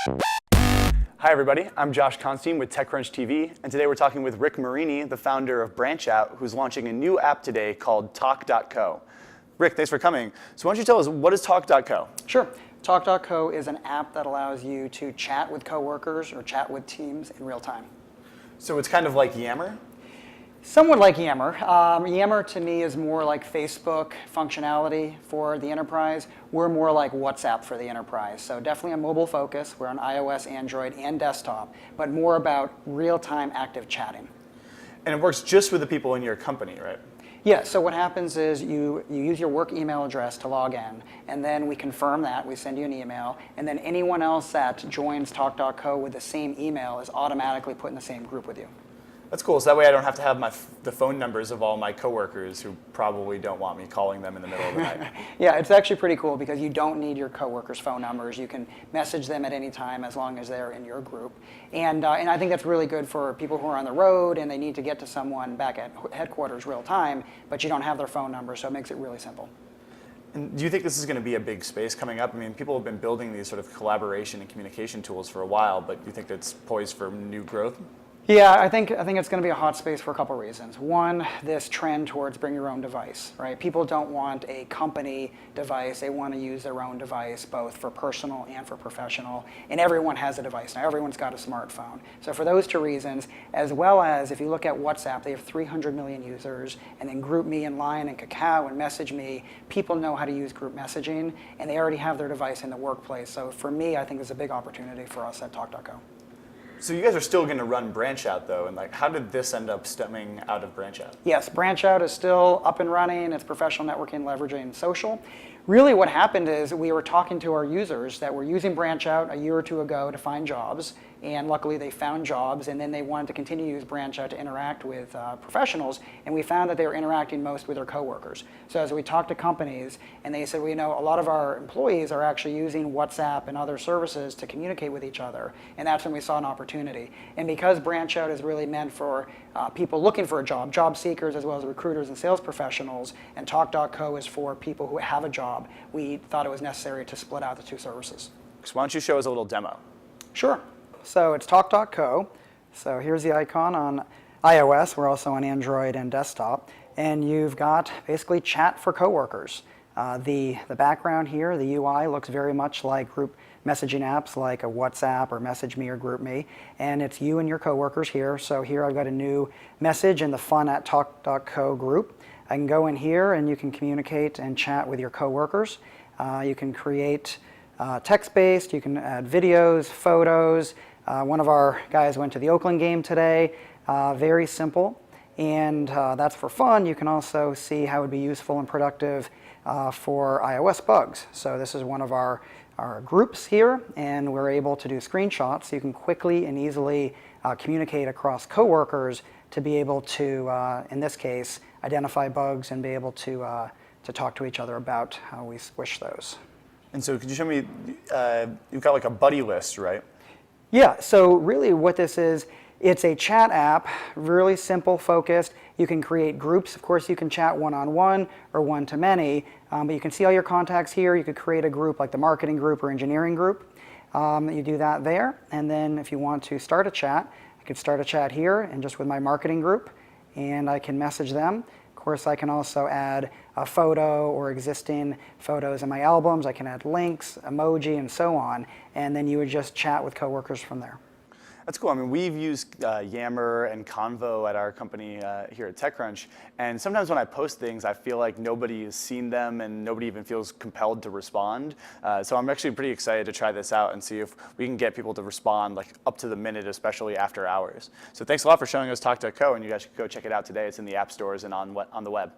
Hi everybody, I'm Josh Constein with TechCrunch TV, and today we're talking with Rick Marini, the founder of BranchOut, who's launching a new app today called Talk.co. Rick, thanks for coming. So why don't you tell us, what is Talk.co? Sure. Talk.co is an app that allows you to chat with coworkers or chat with teams in real time. So it's kind of like Yammer? Somewhat like Yammer. Yammer to me is more like Facebook functionality for the enterprise. We're more like WhatsApp for the enterprise. So definitely a mobile focus. We're on iOS, Android, and desktop, but more about real-time active chatting. And it works just with the people in your company, right? Yeah, so what happens is you use your work email address to log in, and then we confirm that, we send you an email, and then anyone else that joins Talk.co with the same email is automatically put in the same group with you. That's cool, so that way I don't have to have the phone numbers of all my coworkers who probably don't want me calling them in the middle of the night. Yeah, it's actually pretty cool because you don't need your coworkers' phone numbers. You can message them at any time as long as they're in your group. And I think that's really good for people who are on the road and they need to get to someone back at headquarters real time, but you don't have their phone number, so it makes it really simple. And do you think this is going to be a big space coming up? I mean, people have been building these sort of collaboration and communication tools for a while, but do you think that's poised for new growth? Yeah, I think it's going to be a hot space for a couple of reasons. One, this trend towards bring your own device, right? People don't want a company device. They want to use their own device, both for personal and for professional. And everyone has a device now. Everyone's got a smartphone. So for those two reasons, as well as if you look at WhatsApp, they have 300 million users, and then GroupMe and Line and Kakao and MessageMe, people know how to use group messaging, and they already have their device in the workplace. So for me, I think it's a big opportunity for us at Talk.co. So you guys are still going to run BranchOut though, and like, how did this end up stemming out of BranchOut? Yes, BranchOut is still up and running. It's professional networking, leveraging social. Really what happened is we were talking to our users that were using BranchOut a year or two ago to find jobs, and luckily they found jobs, and then they wanted to continue to use BranchOut to interact with professionals, and we found that they were interacting most with their coworkers. So as we talked to companies, and they said, well, you know, a lot of our employees are actually using WhatsApp and other services to communicate with each other, and that's when we saw an opportunity. And because BranchOut is really meant for people looking for a job, job seekers as well as recruiters and sales professionals, and Talk.co is for people who have a job, we thought it was necessary to split out the two services. So why don't you show us a little demo? Sure. So it's Talk.co. So here's the icon on iOS. We're also on Android and desktop. And you've got basically chat for coworkers. The background here, the UI, looks very much like group messaging apps like a WhatsApp or MessageMe or GroupMe. And it's you and your coworkers here. So here I've got a new message in the Fun at Talk.co group. I can go in here and you can communicate and chat with your coworkers. You can create text-based, you can add videos, photos. One of our guys went to the Oakland game today. Very simple. And that's for fun. You can also see how it would be useful and productive for iOS bugs. So this is one of our groups here, and we're able to do screenshots so you can quickly and easily communicate across coworkers to be able to, in this case, identify bugs and be able to talk to each other about how we squish those. And so could you show me, you've got like a buddy list, right? Yeah, so really what this is, it's a chat app, really simple, focused. You can create groups. Of course, you can chat one-on-one or one-to-many, but you can see all your contacts here. You could create a group like the marketing group or engineering group. You do that there, and then if you want to start a chat, I could start a chat here and just with my marketing group, and I can message them. Of course, I can also add a photo or existing photos in my albums. I can add links, emoji, and so on, and then you would just chat with coworkers from there. That's cool. I mean, we've used Yammer and Convo at our company here at TechCrunch, and sometimes when I post things, I feel like nobody has seen them and nobody even feels compelled to respond. So I'm actually pretty excited to try this out and see if we can get people to respond like up to the minute, especially after hours. So thanks a lot for showing us Talk.co, and you guys should go check it out today. It's in the app stores and on the web.